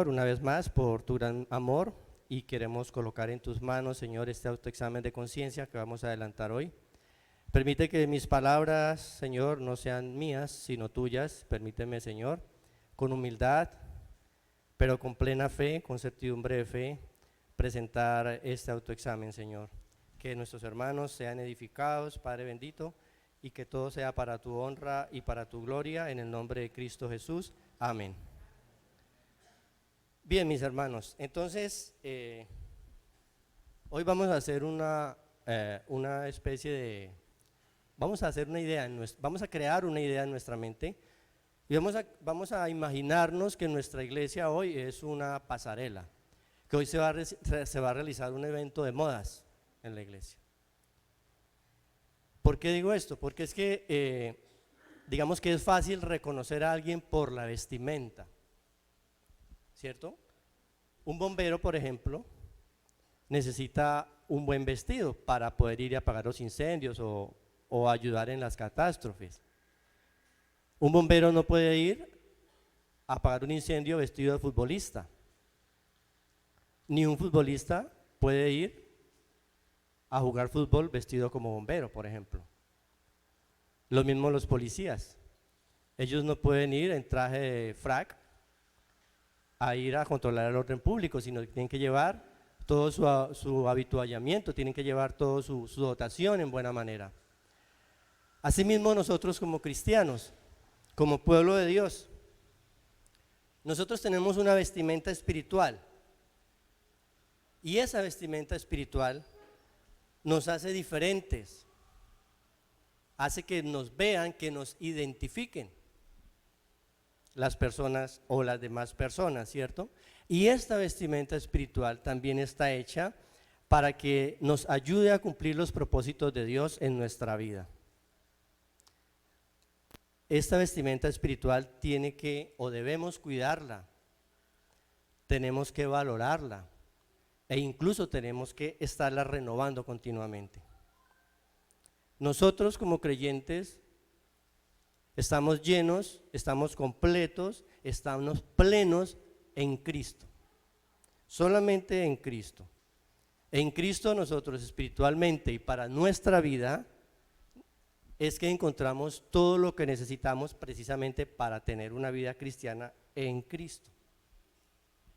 Una vez más por tu gran amor y queremos colocar en tus manos, Señor, este autoexamen de conciencia que vamos a adelantar hoy. Permite que mis palabras, Señor, no sean mías, sino tuyas. Permíteme, Señor, con humildad, pero con plena fe, con certidumbre de fe, presentar este autoexamen, Señor. Que nuestros hermanos sean edificados, Padre bendito, y que todo sea para tu honra y para tu gloria, en el nombre de Cristo Jesús. Amén. Bien, mis hermanos, entonces hoy vamos a hacer una especie de, vamos a hacer una idea, vamos a crear una idea en nuestra mente y vamos a imaginarnos que nuestra iglesia hoy es una pasarela, que hoy se va a realizar un evento de modas en la iglesia. ¿Por qué digo esto? Porque es que digamos que es fácil reconocer a alguien por la vestimenta, ¿cierto? Un bombero, por ejemplo, necesita un buen vestido para poder ir a apagar los incendios o ayudar en las catástrofes. Un bombero no puede ir a apagar un incendio vestido de futbolista, ni un futbolista puede ir a jugar fútbol vestido como bombero, por ejemplo. Lo mismo los policías, ellos no pueden ir en traje de frac a ir a controlar el orden público, sino que tienen que llevar todo su habituallamiento, tienen que llevar toda su dotación en buena manera. Asimismo, nosotros como cristianos, como pueblo de Dios, nosotros tenemos una vestimenta espiritual, y esa vestimenta espiritual nos hace diferentes, hace que nos vean, que nos identifiquen las personas o las demás personas, ¿cierto? Y esta vestimenta espiritual también está hecha para que nos ayude a cumplir los propósitos de Dios en nuestra vida. Esta vestimenta espiritual tiene que, o debemos cuidarla, tenemos que valorarla e incluso tenemos que estarla renovando continuamente. Nosotros como creyentes estamos llenos, estamos completos, estamos plenos en Cristo, solamente en Cristo. En Cristo nosotros espiritualmente y para nuestra vida es que encontramos todo lo que necesitamos precisamente para tener una vida cristiana en Cristo.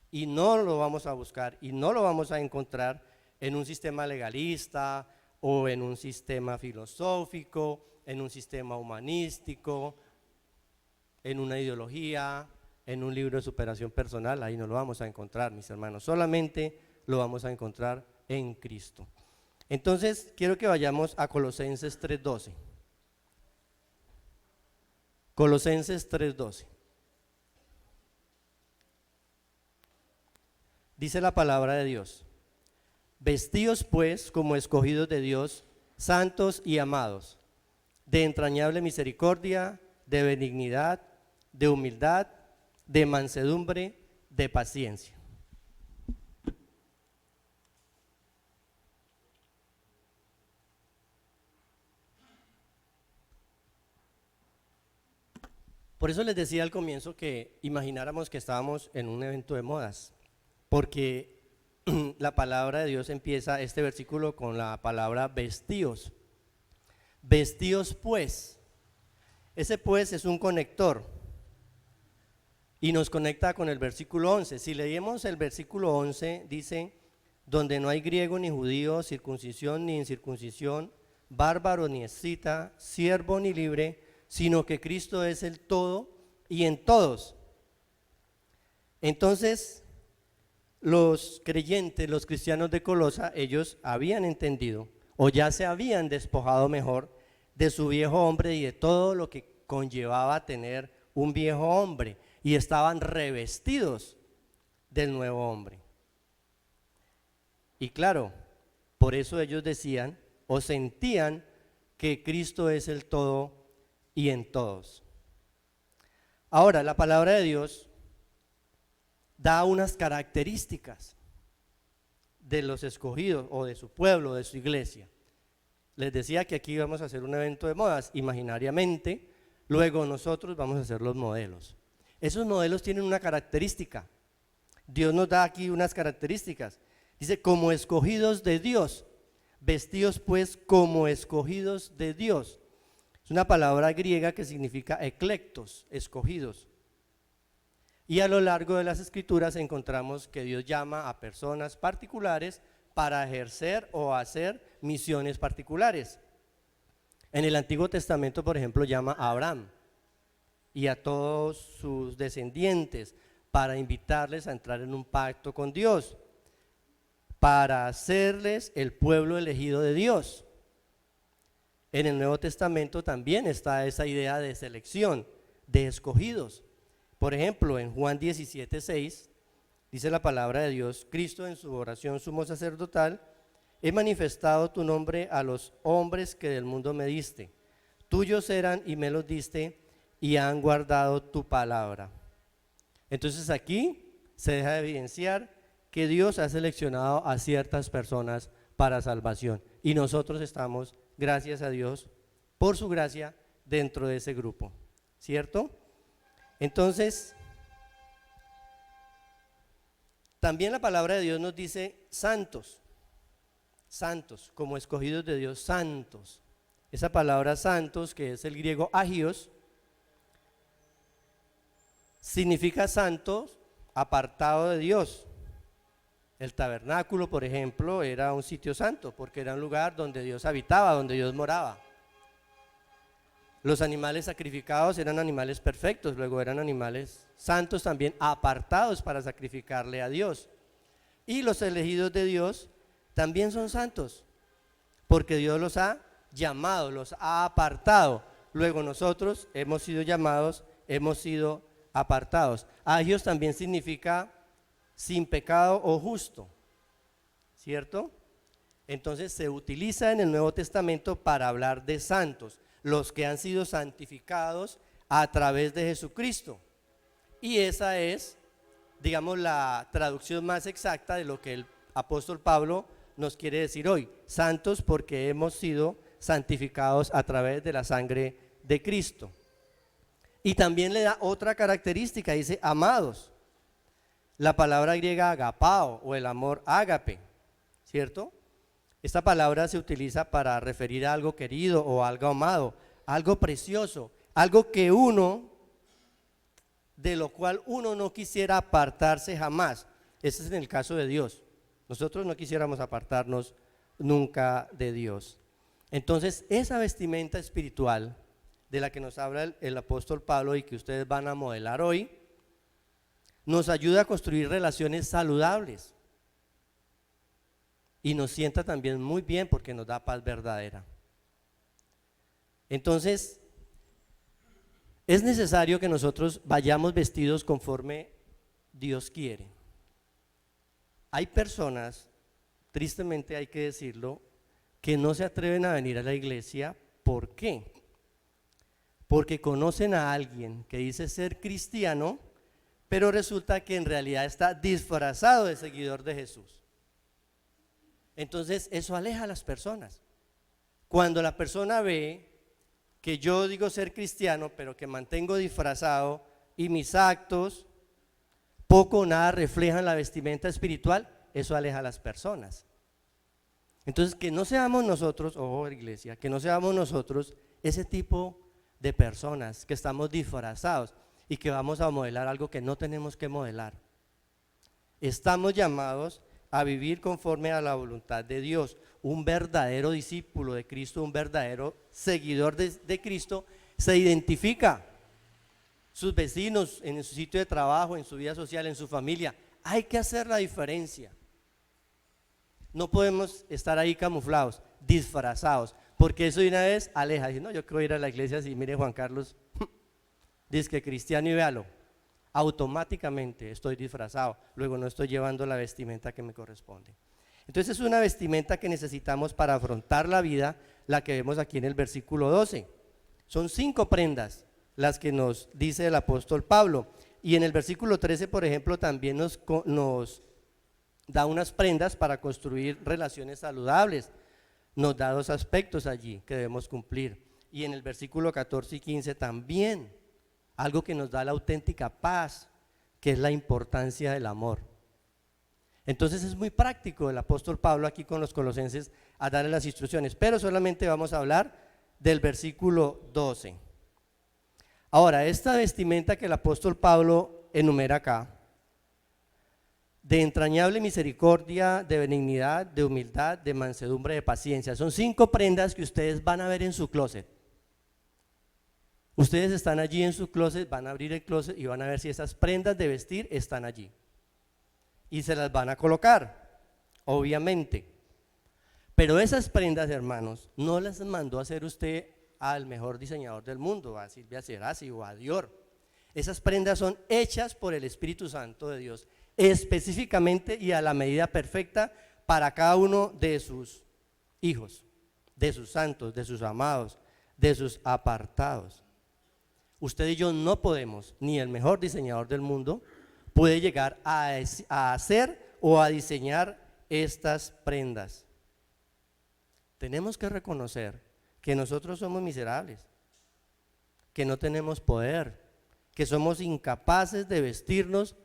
Y no lo vamos a buscar y no lo vamos a encontrar en un sistema legalista o en un sistema filosófico, en un sistema humanístico, en una ideología, en un libro de superación personal. Ahí no lo vamos a encontrar, mis hermanos, solamente lo vamos a encontrar en Cristo. Entonces, quiero que vayamos a Colosenses 3:12. Colosenses 3:12. Dice la palabra de Dios: vestíos pues como escogidos de Dios, santos y amados, de entrañable misericordia, de benignidad, de humildad, de mansedumbre, de paciencia. Por eso les decía al comienzo que imagináramos que estábamos en un evento de modas, porque la palabra de Dios empieza este versículo con la palabra vestíos. Vestíos pues. Ese pues es un conector y nos conecta con el versículo 11. Si leemos el versículo 11, dice: donde no hay griego ni judío, circuncisión ni incircuncisión, bárbaro ni escita, siervo ni libre, sino que Cristo es el todo y en todos. Entonces, los creyentes, los cristianos de Colosa, ellos habían entendido o ya se habían despojado mejor de su viejo hombre y de todo lo que conllevaba tener un viejo hombre, y estaban revestidos del nuevo hombre. Y claro, por eso ellos decían o sentían que Cristo es el todo y en todos. Ahora, la palabra de Dios da unas características de los escogidos o de su pueblo, de su iglesia. Les decía que aquí vamos a hacer un evento de modas imaginariamente, luego nosotros vamos a ser los modelos. Esos modelos tienen una característica, Dios nos da aquí unas características. Dice, como escogidos de Dios, vestidos pues como escogidos de Dios. Es una palabra griega que significa eclectos, escogidos. Y a lo largo de las escrituras encontramos que Dios llama a personas particulares para ejercer o hacer misiones particulares. En el Antiguo Testamento, por ejemplo, llama a Abraham y a todos sus descendientes para invitarles a entrar en un pacto con Dios, para hacerles el pueblo elegido de Dios. En el Nuevo Testamento también está esa idea de selección, de escogidos. Por ejemplo, en Juan 17:6 dice la palabra de Dios, Cristo en su oración sumo sacerdotal, he manifestado tu nombre a los hombres que del mundo me diste. Tuyos eran y me los diste y han guardado tu palabra. Entonces aquí se deja de evidenciar que Dios ha seleccionado a ciertas personas para salvación. Y nosotros estamos, gracias a Dios, por su gracia, dentro de ese grupo. ¿Cierto? Entonces, también la palabra de Dios nos dice santos. Santos, como escogidos de Dios, santos. Esa palabra santos, que es el griego agios, significa santos, apartado de Dios. El tabernáculo, por ejemplo, era un sitio santo, porque era un lugar donde Dios habitaba, donde Dios moraba. Los animales sacrificados eran animales perfectos, luego eran animales santos también, apartados para sacrificarle a Dios. Y los elegidos de Dios también son santos, porque Dios los ha llamado, los ha apartado. Luego nosotros hemos sido llamados, hemos sido apartados. Agios también significa sin pecado o justo, ¿cierto? Entonces se utiliza en el Nuevo Testamento para hablar de santos, los que han sido santificados a través de Jesucristo. Y esa es, digamos, la traducción más exacta de lo que el apóstol Pablo nos quiere decir hoy. Santos porque hemos sido santificados a través de la sangre de Cristo. Y también le da otra característica, dice amados. La palabra griega agapao o el amor ágape, ¿cierto? Esta palabra se utiliza para referir a algo querido o algo amado, algo precioso, algo que de lo cual uno no quisiera apartarse jamás. Ese es en el caso de Dios. Nosotros no quisiéramos apartarnos nunca de Dios. Entonces, esa vestimenta espiritual de la que nos habla el apóstol Pablo y que ustedes van a modelar hoy, nos ayuda a construir relaciones saludables y nos sienta también muy bien porque nos da paz verdadera. Entonces, es necesario que nosotros vayamos vestidos conforme Dios quiere. Hay personas, tristemente hay que decirlo, que no se atreven a venir a la iglesia. ¿Por qué? Porque conocen a alguien que dice ser cristiano, pero resulta que en realidad está disfrazado de seguidor de Jesús. Entonces eso aleja a las personas. Cuando la persona ve que yo digo ser cristiano, pero que mantengo disfrazado y mis actos poco o nada reflejan la vestimenta espiritual, eso aleja a las personas. Entonces que no seamos nosotros, iglesia, que no seamos nosotros ese tipo de personas que estamos disfrazados y que vamos a modelar algo que no tenemos que modelar. Estamos llamados a vivir conforme a la voluntad de Dios. Un verdadero discípulo de Cristo, un verdadero seguidor de Cristo, se identifica. Sus vecinos, en su sitio de trabajo, en su vida social, en su familia, hay que hacer la diferencia. No podemos estar ahí camuflados, disfrazados, porque eso de una vez aleja. Dice, no, yo quiero ir a la iglesia así, mire Juan Carlos, dice que cristiano y véalo, automáticamente estoy disfrazado, luego no estoy llevando la vestimenta que me corresponde. Entonces es una vestimenta que necesitamos para afrontar la vida, la que vemos aquí en el versículo 12. Son 5 prendas las que nos dice el apóstol Pablo, y en el versículo 13, por ejemplo, también nos da unas prendas para construir relaciones saludables. Nos da 2 aspectos allí que debemos cumplir, y en el versículo 14 y 15 también algo que nos da la auténtica paz, que es la importancia del amor. Entonces es muy práctico el apóstol Pablo aquí con los colosenses a darle las instrucciones, pero solamente vamos a hablar del versículo 12. Ahora, esta vestimenta que el apóstol Pablo enumera acá, de entrañable misericordia, de benignidad, de humildad, de mansedumbre, de paciencia, son 5 prendas que ustedes van a ver en su closet. Ustedes están allí en su closet, van a abrir el closet y van a ver si esas prendas de vestir están allí. Y se las van a colocar, obviamente. Pero esas prendas, hermanos, no las mandó a hacer usted al mejor diseñador del mundo, a Silvia Cerasi o a Dior. Esas prendas son hechas por el Espíritu Santo de Dios, específicamente y a la medida perfecta para cada uno de sus hijos, de sus santos, de sus amados, de sus apartados. Usted y yo no podemos, ni el mejor diseñador del mundo puede llegar a hacer o a diseñar estas prendas. Tenemos que reconocer que nosotros somos miserables, que no tenemos poder, que somos incapaces de vestirnos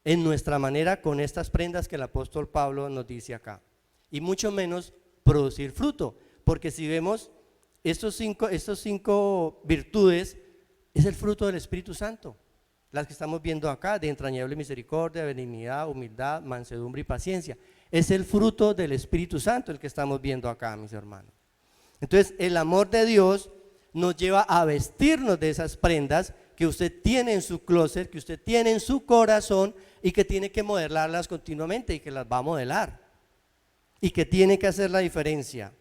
en nuestra manera con estas prendas que el apóstol Pablo nos dice acá, y mucho menos producir fruto, porque si vemos estos cinco virtudes, es el fruto del Espíritu Santo, las que estamos viendo acá, de entrañable misericordia, benignidad, humildad, mansedumbre y paciencia. Es el fruto del Espíritu Santo el que estamos viendo acá, mis hermanos. Entonces, el amor de Dios nos lleva a vestirnos de esas prendas que usted tiene en su closet, que usted tiene en su corazón y que tiene que modelarlas continuamente y que las va a modelar y que tiene que hacer la diferencia.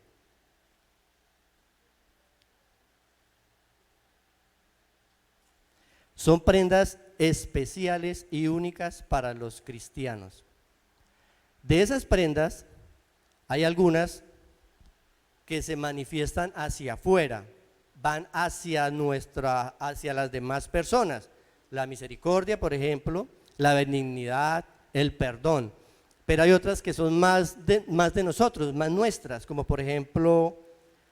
Son prendas especiales y únicas para los cristianos. De esas prendas hay algunas que se manifiestan hacia afuera, van hacia las demás personas. La misericordia, por ejemplo, la benignidad, el perdón. Pero hay otras que son más de nosotros, más nuestras, como por ejemplo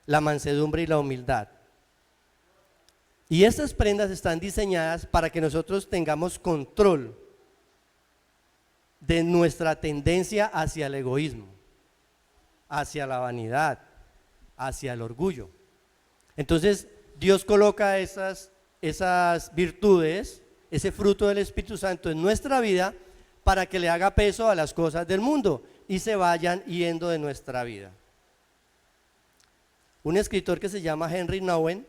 la mansedumbre y la humildad. Y estas prendas están diseñadas para que nosotros tengamos control de nuestra tendencia hacia el egoísmo, hacia la vanidad, hacia el orgullo. Entonces Dios coloca esas virtudes, ese fruto del Espíritu Santo en nuestra vida para que le haga peso a las cosas del mundo y se vayan yendo de nuestra vida. Un escritor que se llama Henry Nouwen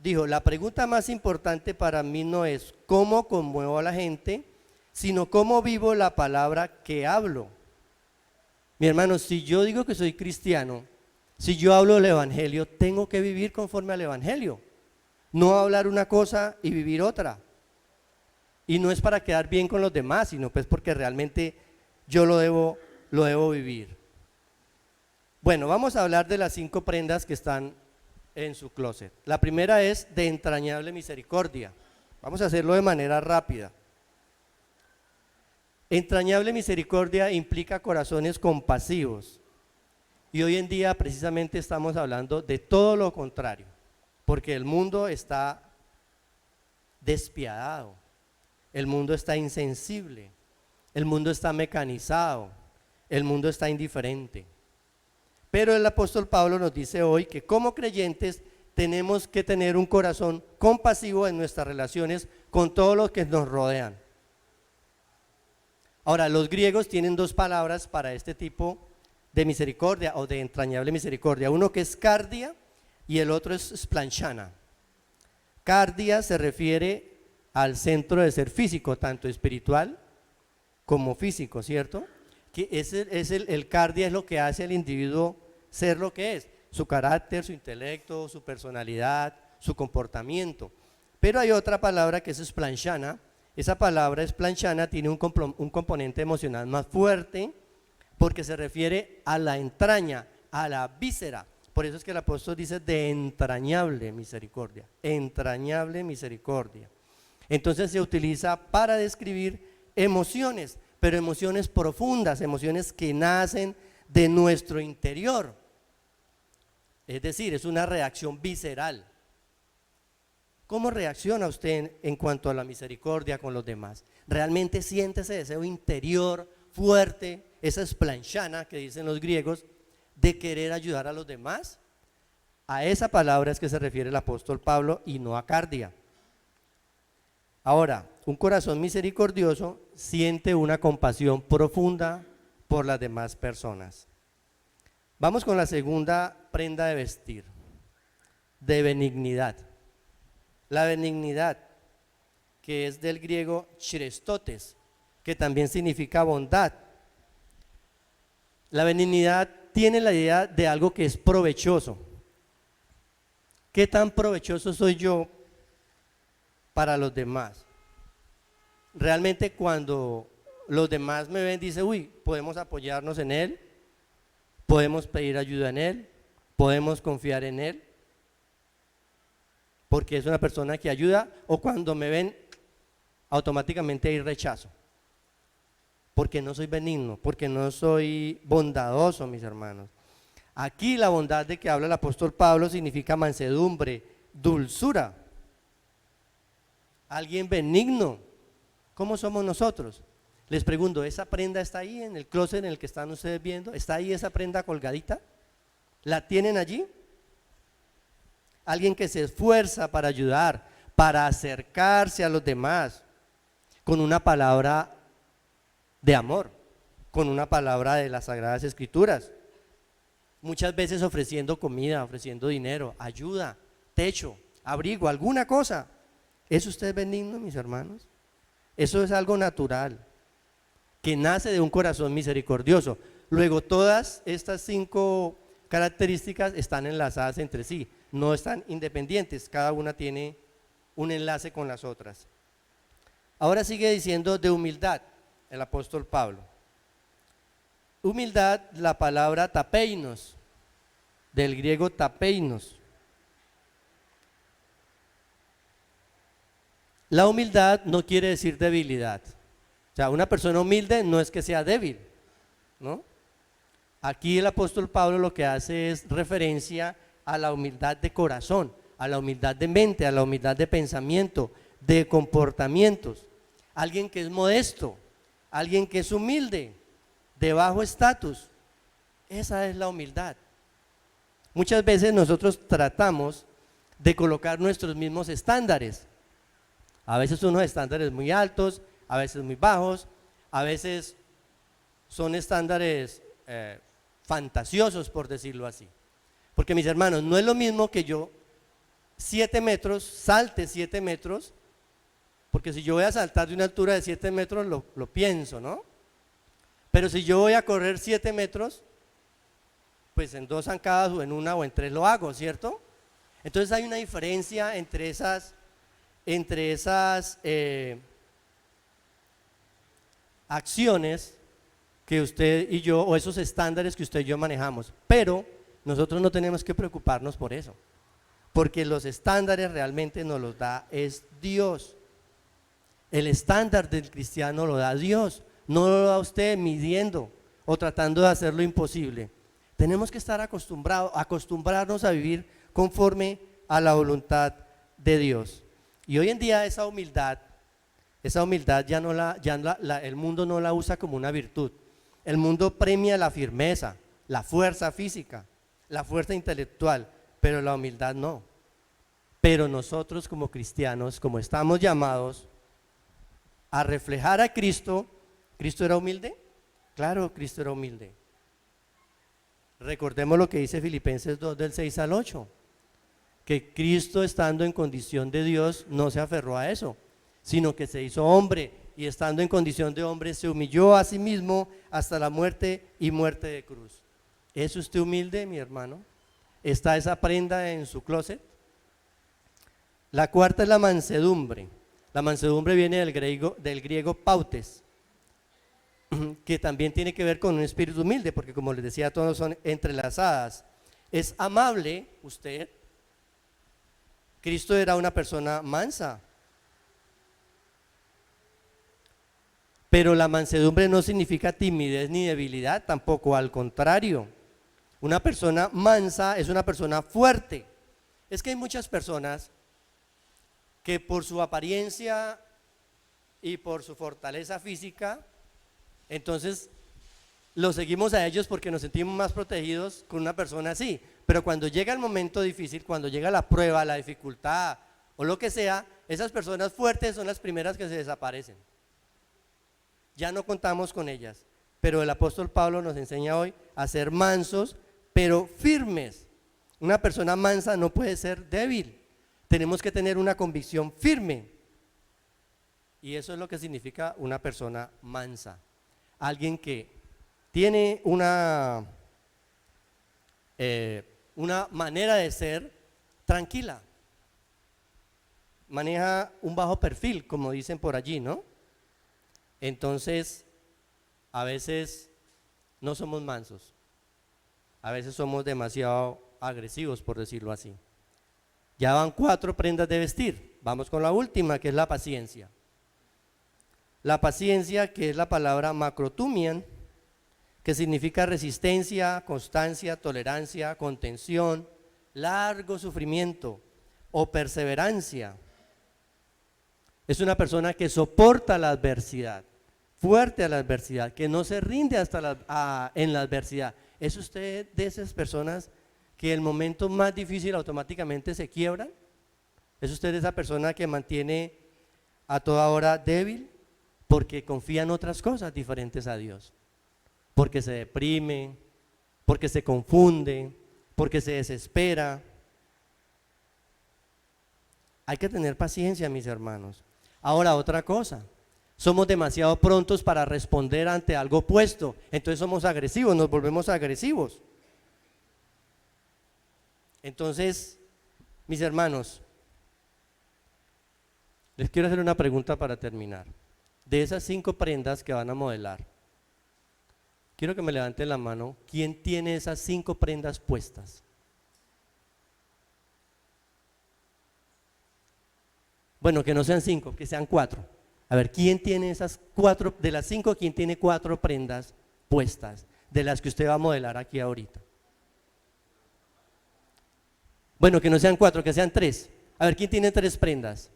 dijo: la pregunta más importante para mí no es cómo conmuevo a la gente, sino cómo vivo la palabra que hablo. Mi hermano, si yo digo que soy cristiano, si yo hablo del evangelio, tengo que vivir conforme al evangelio, no hablar una cosa y vivir otra. Y no es para quedar bien con los demás, sino pues porque realmente yo lo debo vivir. Bueno, vamos a hablar de las 5 prendas que están en su closet. La primera es de entrañable misericordia. Vamos a hacerlo de manera rápida. Entrañable misericordia implica corazones compasivos. Y hoy en día precisamente estamos hablando de todo lo contrario, porque el mundo está despiadado, el mundo está insensible, el mundo está mecanizado, el mundo está indiferente. Pero el apóstol Pablo nos dice hoy que como creyentes tenemos que tener un corazón compasivo en nuestras relaciones con todos los que nos rodean. Ahora, los griegos tienen 2 palabras para este tipo de misericordia o de entrañable misericordia, uno que es cardia y el otro es splanchana. Cardia se refiere al centro de ser físico, tanto espiritual como físico, ¿cierto? Que el cardia es lo que hace al individuo ser lo que es, su carácter, su intelecto, su personalidad, su comportamiento. Pero hay otra palabra que es splanchana. Esa palabra splanchana tiene un componente emocional más fuerte, porque se refiere a la entraña, a la víscera. Por eso es que el apóstol dice de entrañable misericordia, entrañable misericordia. Entonces se utiliza para describir emociones, pero emociones profundas, emociones que nacen de nuestro interior. Es decir, es una reacción visceral. ¿Cómo reacciona usted en cuanto a la misericordia con los demás? ¿Realmente siente ese deseo interior fuerte, esa esplanchana que dicen los griegos, de querer ayudar a los demás. A esa palabra es que se refiere el apóstol Pablo y no a cardia. Ahora, un corazón misericordioso siente una compasión profunda por las demás personas. Vamos con la segunda prenda de vestir, de benignidad. La benignidad, que es del griego chrestotes, que también significa bondad. La benignidad tiene la idea de algo que es provechoso. ¿Qué tan provechoso soy yo para los demás? Realmente cuando los demás me ven, dicen, uy, podemos apoyarnos en él, podemos pedir ayuda en él, podemos confiar en él, porque es una persona que ayuda, o cuando me ven, automáticamente hay rechazo, porque no soy benigno, porque no soy bondadoso, mis hermanos. Aquí la bondad de que habla el apóstol Pablo significa mansedumbre, dulzura, alguien benigno. ¿Cómo somos nosotros? Les pregunto, ¿esa prenda está ahí en el closet en el que están ustedes viendo? ¿Está ahí esa prenda colgadita? ¿La tienen allí? Alguien que se esfuerza para ayudar, para acercarse a los demás, con una palabra de amor, con una palabra de las Sagradas Escrituras. Muchas veces ofreciendo comida, ofreciendo dinero, ayuda, techo, abrigo, alguna cosa. ¿Es usted benigno, mis hermanos? Eso es algo natural, que nace de un corazón misericordioso. Luego, todas estas 5 características están enlazadas entre sí, no están independientes, cada una tiene un enlace con las otras. Ahora sigue diciendo de humildad el apóstol Pablo. Humildad, la palabra tapeinos, del griego tapeinos. La humildad no quiere decir debilidad. O sea, una persona humilde no es que sea débil, ¿no? Aquí el apóstol Pablo lo que hace es referencia a la humildad de corazón, a la humildad de mente, a la humildad de pensamiento, de comportamientos. Alguien que es modesto, alguien que es humilde, de bajo estatus. Esa es la humildad. Muchas veces nosotros tratamos de colocar nuestros mismos estándares. A veces unos estándares muy altos, a veces muy bajos, a veces son estándares fantasiosos, por decirlo así. Porque mis hermanos, no es lo mismo que yo 7 metros, salte 7 metros, porque si yo voy a saltar de una altura de 7 metros lo pienso, ¿no? Pero si yo voy a correr 7 metros, pues en 2 zancadas o en 1 o en 3 lo hago, ¿cierto? Entonces hay una diferencia entre esas acciones que usted y yo, o esos estándares que usted y yo manejamos, pero nosotros no tenemos que preocuparnos por eso, porque los estándares realmente nos los da es Dios. El estándar del cristiano lo da Dios, no lo da usted midiendo o tratando de hacer lo imposible. Tenemos que estar acostumbrarnos a vivir conforme a la voluntad de Dios. Y hoy en día esa humildad ya el mundo no la usa como una virtud. El mundo premia la firmeza, la fuerza física, la fuerza intelectual, pero la humildad no. Pero nosotros como cristianos, como estamos llamados a reflejar a Cristo, ¿Cristo era humilde? Claro, Cristo era humilde. Recordemos lo que dice Filipenses 2 del 6 al 8. Que Cristo, estando en condición de Dios, no se aferró a eso, sino que se hizo hombre, y estando en condición de hombre se humilló a sí mismo hasta la muerte y muerte de cruz. ¿Es usted humilde, mi hermano? ¿Está esa prenda en su closet? La cuarta es la mansedumbre. La mansedumbre viene del griego pautes, que también tiene que ver con un espíritu humilde, porque como les decía, todos son entrelazadas. Es amable usted. Cristo era una persona mansa, pero la mansedumbre no significa timidez ni debilidad, tampoco, al contrario. Una persona mansa es una persona fuerte. Es que hay muchas personas que por su apariencia y por su fortaleza física Entonces, los seguimos a ellos porque nos sentimos más protegidos con una persona así. Pero cuando llega el momento difícil, cuando llega la prueba, la dificultad o lo que sea, esas personas fuertes son las primeras que se desaparecen. Ya no contamos con ellas. Pero el apóstol Pablo nos enseña hoy a ser mansos, pero firmes. Una persona mansa no puede ser débil. Tenemos que tener una convicción firme. Y eso es lo que significa una persona mansa. Alguien que tiene una manera de ser tranquila. Maneja un bajo perfil, como dicen por allí, ¿no? Entonces, a veces no somos mansos. A veces somos demasiado agresivos, por decirlo así. Ya van 4 prendas de vestir. Vamos con la última, que es la paciencia. La paciencia, que es la palabra macrotumian, que significa resistencia, constancia, tolerancia, contención, largo sufrimiento o perseverancia. Es una persona que soporta la adversidad, fuerte a la adversidad, que no se rinde en la adversidad. ¿Es usted de esas personas que en el momento más difícil automáticamente se quiebran? ¿Es usted de esa persona que mantiene a toda hora débil porque confía en otras cosas diferentes a Dios? Porque se deprime, porque se confunde, porque se desespera. Hay que tener paciencia, mis hermanos. Ahora, otra cosa, somos demasiado prontos para responder ante algo opuesto, entonces somos agresivos, nos volvemos agresivos. Entonces, mis hermanos, les quiero hacer una pregunta para terminar. De esas 5 prendas que van a modelar, quiero que me levanten la mano, ¿quién tiene esas 5 prendas puestas? Bueno, que no sean 5, que sean 4. A ver, ¿quién tiene esas 4, de las 5, quién tiene 4 prendas puestas, de las que usted va a modelar aquí ahorita? Bueno, que no sean 4, que sean 3. A ver, ¿quién tiene 3 prendas?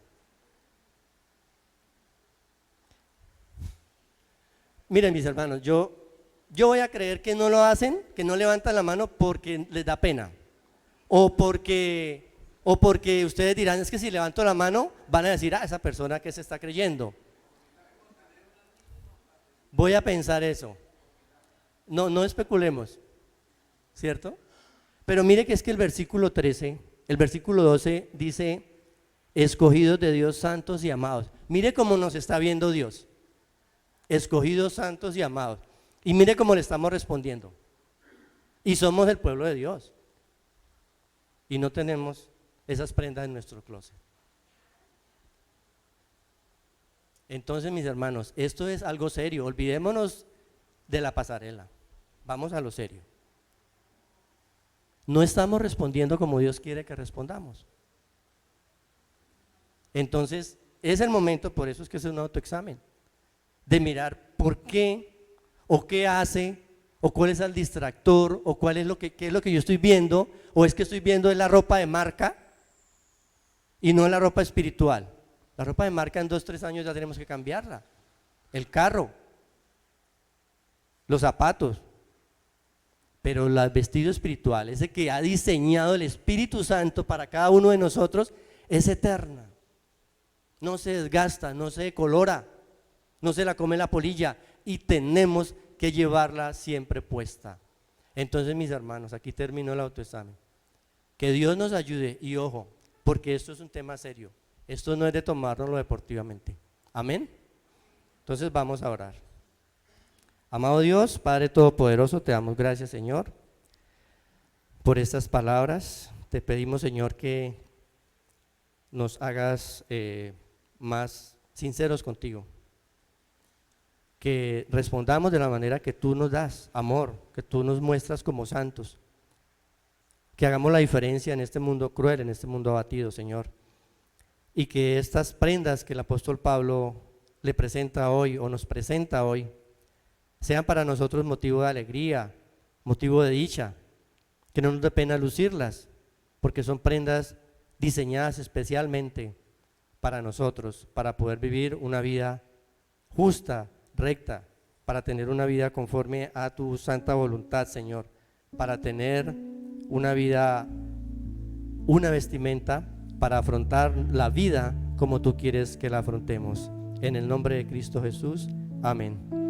Miren, mis hermanos, yo voy a creer que no lo hacen, que no levantan la mano porque les da pena, o porque ustedes dirán, es que si levanto la mano van a decir, esa persona que se está creyendo. Voy a pensar eso. No especulemos, ¿cierto? Pero mire que es que el versículo 13, el versículo 12 dice, escogidos de Dios, santos y amados. Mire cómo nos está viendo Dios. Escogidos, santos y amados. Y mire cómo le estamos respondiendo. Y somos el pueblo de Dios. Y no tenemos esas prendas en nuestro closet. Entonces, mis hermanos, esto es algo serio. Olvidémonos de la pasarela. Vamos a lo serio. No estamos respondiendo como Dios quiere que respondamos. Entonces, es el momento, por eso es que es un autoexamen, de mirar por qué o qué hace o cuál es el distractor o qué es lo que yo estoy viendo, o es que estoy viendo en la ropa de marca y no en la ropa espiritual. La ropa de marca en 2, 3 años ya tenemos que cambiarla. El carro, los zapatos, pero el vestido espiritual, ese que ha diseñado el Espíritu Santo para cada uno de nosotros, es eterna. No se desgasta, no se decolora, no se la come la polilla, y tenemos que llevarla siempre puesta. Entonces, mis hermanos, aquí terminó el autoexamen. Que Dios nos ayude, y ojo, porque esto es un tema serio. Esto no es de tomárnoslo deportivamente. Amén. Entonces vamos a orar. Amado Dios, Padre Todopoderoso, te damos gracias, Señor, por estas palabras. Te pedimos, Señor, que nos hagas más sinceros contigo, que respondamos de la manera que tú nos das, amor, que tú nos muestras como santos, que hagamos la diferencia en este mundo cruel, en este mundo abatido, Señor, y que estas prendas que el apóstol Pablo le presenta hoy o nos presenta hoy sean para nosotros motivo de alegría, motivo de dicha, que no nos dé pena lucirlas, porque son prendas diseñadas especialmente para nosotros, para poder vivir una vida justa, recta, para tener una vida conforme a tu santa voluntad, Señor, para tener una vida, una vestimenta para afrontar la vida como tú quieres que la afrontemos. En el nombre de Cristo Jesús, amén.